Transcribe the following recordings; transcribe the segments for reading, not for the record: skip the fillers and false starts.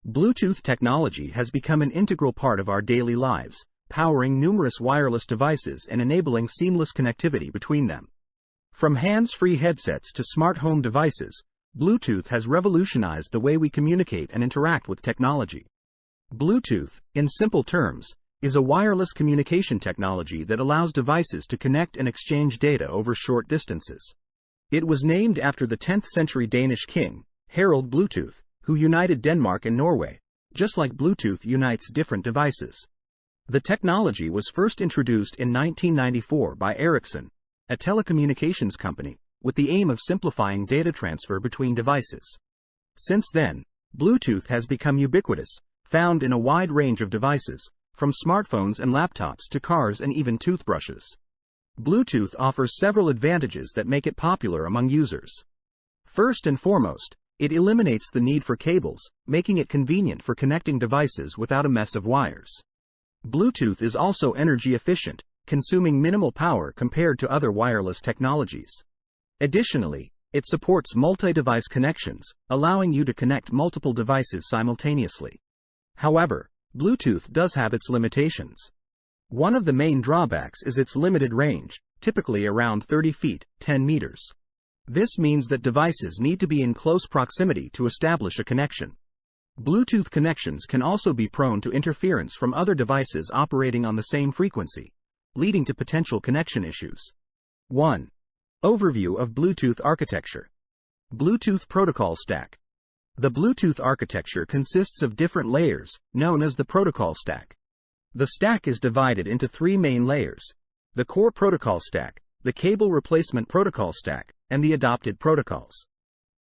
Bluetooth technology has become an integral part of our daily lives, powering numerous wireless devices and enabling seamless connectivity between them. From hands-free headsets to smart home devices, Bluetooth has revolutionized the way we communicate and interact with technology. Bluetooth, in simple terms, is a wireless communication technology that allows devices to connect and exchange data over short distances. It was named after the 10th-century Danish king, Harald Bluetooth, who united Denmark and Norway, just like Bluetooth unites different devices. The technology was first introduced in 1994 by Ericsson, a telecommunications company, with the aim of simplifying data transfer between devices. Since then, Bluetooth has become ubiquitous, found in a wide range of devices, from smartphones and laptops to cars and even toothbrushes. Bluetooth offers several advantages that make it popular among users. First and foremost, it eliminates the need for cables, making it convenient for connecting devices without a mess of wires. Bluetooth is also energy efficient, consuming minimal power compared to other wireless technologies. Additionally, it supports multi-device connections, allowing you to connect multiple devices simultaneously. However, Bluetooth does have its limitations. One of the main drawbacks is its limited range, typically around 30 feet, 10 meters. This means that devices need to be in close proximity to establish a connection. Bluetooth connections can also be prone to interference from other devices operating on the same frequency, leading to potential connection issues. 1. Overview of Bluetooth architecture. Bluetooth protocol stack. The Bluetooth architecture consists of different layers, known as the protocol stack. The stack is divided into three main layers: the core protocol stack, the cable replacement protocol stack, and the adopted protocols.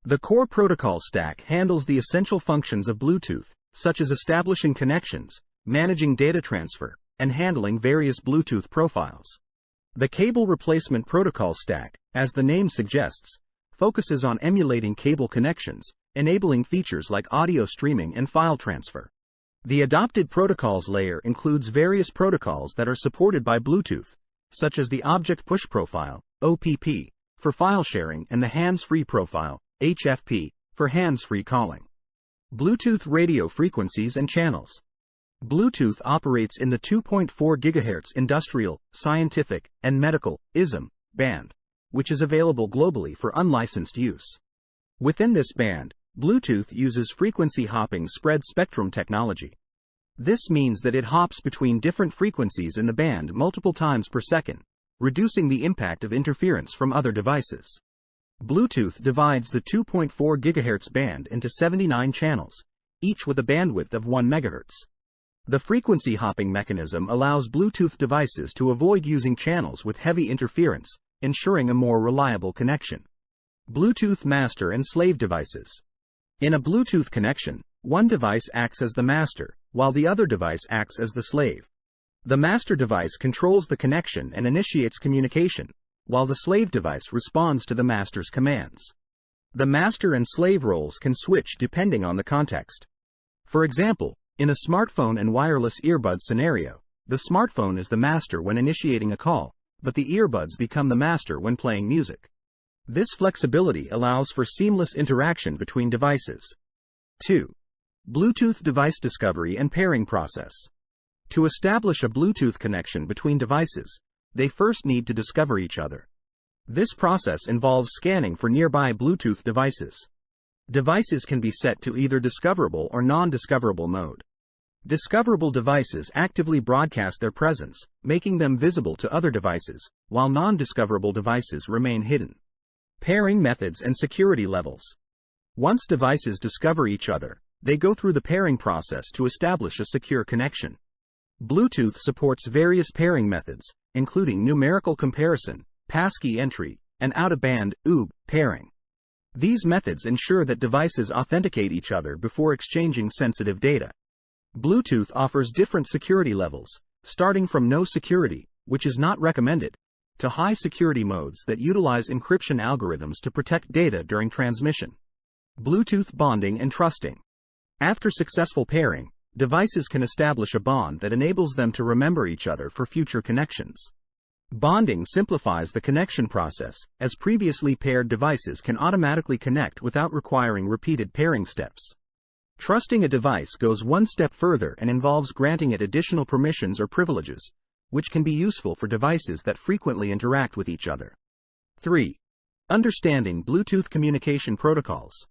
The core protocol stack handles the essential functions of Bluetooth, such as establishing connections, managing data transfer, and handling various Bluetooth profiles. The cable replacement protocol stack, as the name suggests, focuses on emulating cable connections, enabling features like audio streaming and file transfer. The adopted protocols layer includes various protocols that are supported by Bluetooth, such as the Object Push Profile, OPP, for file sharing and the Hands-Free Profile, HFP, for hands-free calling. Bluetooth radio frequencies and channels. Bluetooth operates in the 2.4 GHz industrial, scientific, and medical (ISM) band, which is available globally for unlicensed use. Within this band, Bluetooth uses frequency hopping spread spectrum technology. This means that it hops between different frequencies in the band multiple times per second, reducing the impact of interference from other devices. Bluetooth divides the 2.4 GHz band into 79 channels, each with a bandwidth of 1 MHz. The frequency hopping mechanism allows Bluetooth devices to avoid using channels with heavy interference, ensuring a more reliable connection. Bluetooth master and slave devices. In a Bluetooth connection, one device acts as the master, while the other device acts as the slave. The master device controls the connection and initiates communication, while the slave device responds to the master's commands. The master and slave roles can switch depending on the context. For example, in a smartphone and wireless earbud scenario, the smartphone is the master when initiating a call, but the earbuds become the master when playing music. This flexibility allows for seamless interaction between devices. 2. Bluetooth device discovery and pairing process. To establish a Bluetooth connection between devices, they first need to discover each other. This process involves scanning for nearby Bluetooth devices. Devices can be set to either discoverable or non-discoverable mode. Discoverable devices actively broadcast their presence, making them visible to other devices, while non-discoverable devices remain hidden. Pairing methods and security levels. Once devices discover each other, they go through the pairing process to establish a secure connection. Bluetooth supports various pairing methods, including numerical comparison, passkey entry, and out-of-band (OOB) pairing. These methods ensure that devices authenticate each other before exchanging sensitive data. Bluetooth offers different security levels, starting from no security, which is not recommended, to high security modes that utilize encryption algorithms to protect data during transmission. Bluetooth bonding and trusting. After successful pairing, devices can establish a bond that enables them to remember each other for future connections. Bonding simplifies the connection process, as previously paired devices can automatically connect without requiring repeated pairing steps. Trusting a device goes one step further and involves granting it additional permissions or privileges, which can be useful for devices that frequently interact with each other. 3. Understanding Bluetooth communication protocols.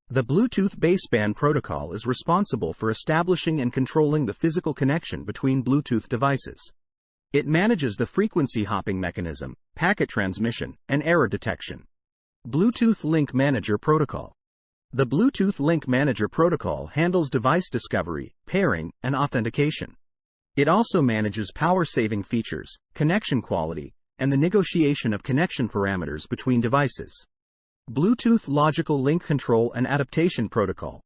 The Bluetooth baseband protocol is responsible for establishing and controlling the physical connection between Bluetooth devices. It manages the frequency hopping mechanism, packet transmission, and error detection. Bluetooth Link Manager Protocol. The Bluetooth Link Manager Protocol handles device discovery, pairing, and authentication. It also manages power-saving features, connection quality, and the negotiation of connection parameters between devices. Bluetooth Logical Link Control and Adaptation Protocol.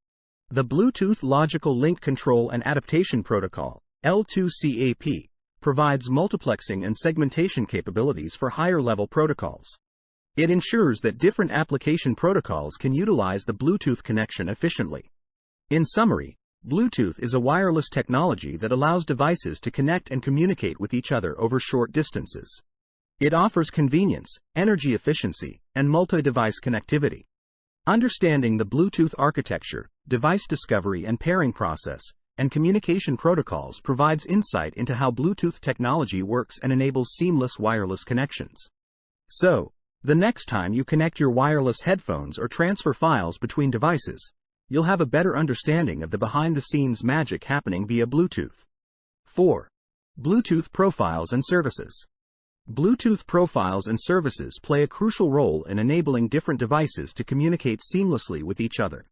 The Bluetooth Logical Link Control and Adaptation Protocol, L2CAP, provides multiplexing and segmentation capabilities for higher-level protocols. It ensures that different application protocols can utilize the Bluetooth connection efficiently. In summary, Bluetooth is a wireless technology that allows devices to connect and communicate with each other over short distances. It offers convenience, energy efficiency, and multi-device connectivity. Understanding the Bluetooth architecture, device discovery and pairing process, and communication protocols provides insight into how Bluetooth technology works and enables seamless wireless connections. So, the next time you connect your wireless headphones or transfer files between devices, you'll have a better understanding of the behind-the-scenes magic happening via Bluetooth. 4. Bluetooth Profiles and Services. Bluetooth profiles and services play a crucial role in enabling different devices to communicate seamlessly with each other.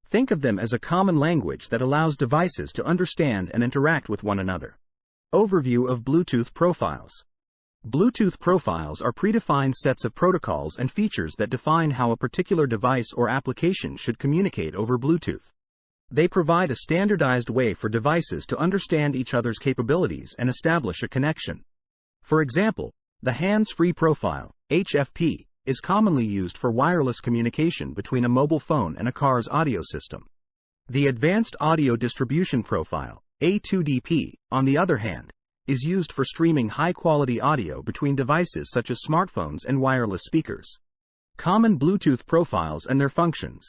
Think of them as a common language that allows devices to understand and interact with one another. Overview of Bluetooth profiles. Bluetooth profiles are predefined sets of protocols and features that define how a particular device or application should communicate over Bluetooth. They provide a standardized way for devices to understand each other's capabilities and establish a connection. For example, the hands-free profile, HFP, is commonly used for wireless communication between a mobile phone and a car's audio system. The advanced audio distribution profile, A2DP, on the other hand, is used for streaming high-quality audio between devices such as smartphones and wireless speakers. Common Bluetooth profiles and their functions.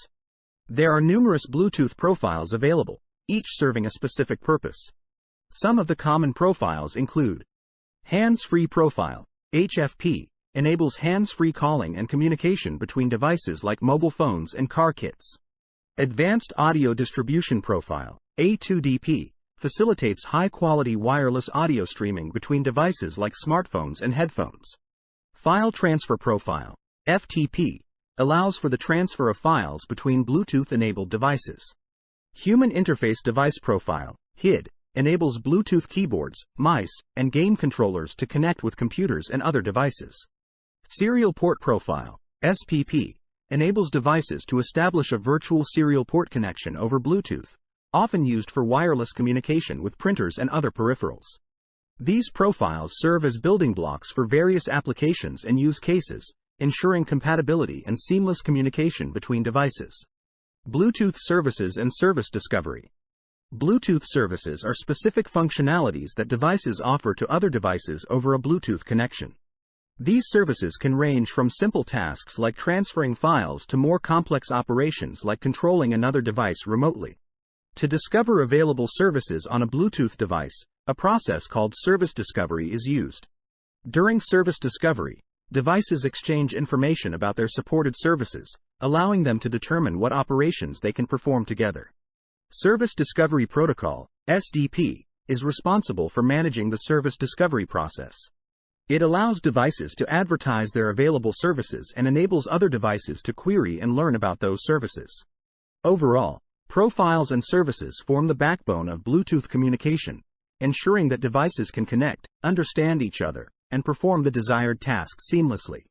There are numerous Bluetooth profiles available, each serving a specific purpose. Some of the common profiles include: hands-free profile, HFP, enables hands-free calling and communication between devices like mobile phones and car kits. Advanced audio distribution profile, A2DP, facilitates high-quality wireless audio streaming between devices like smartphones and headphones. File transfer profile, FTP, allows for the transfer of files between Bluetooth-enabled devices. Human interface device profile, HID, enables Bluetooth keyboards, mice, and game controllers to connect with computers and other devices. Serial port profile, SPP, enables devices to establish a virtual serial port connection over Bluetooth, often used for wireless communication with printers and other peripherals. These profiles serve as building blocks for various applications and use cases, ensuring compatibility and seamless communication between devices. Bluetooth services and service discovery. Bluetooth services are specific functionalities that devices offer to other devices over a Bluetooth connection. These services can range from simple tasks like transferring files to more complex operations like controlling another device remotely. To discover available services on a Bluetooth device, a process called service discovery is used. During service discovery, devices exchange information about their supported services, allowing them to determine what operations they can perform together. Service Discovery Protocol, SDP, is responsible for managing the service discovery process. It allows devices to advertise their available services and enables other devices to query and learn about those services. Overall, profiles and services form the backbone of Bluetooth communication, ensuring that devices can connect, understand each other, and perform the desired tasks seamlessly.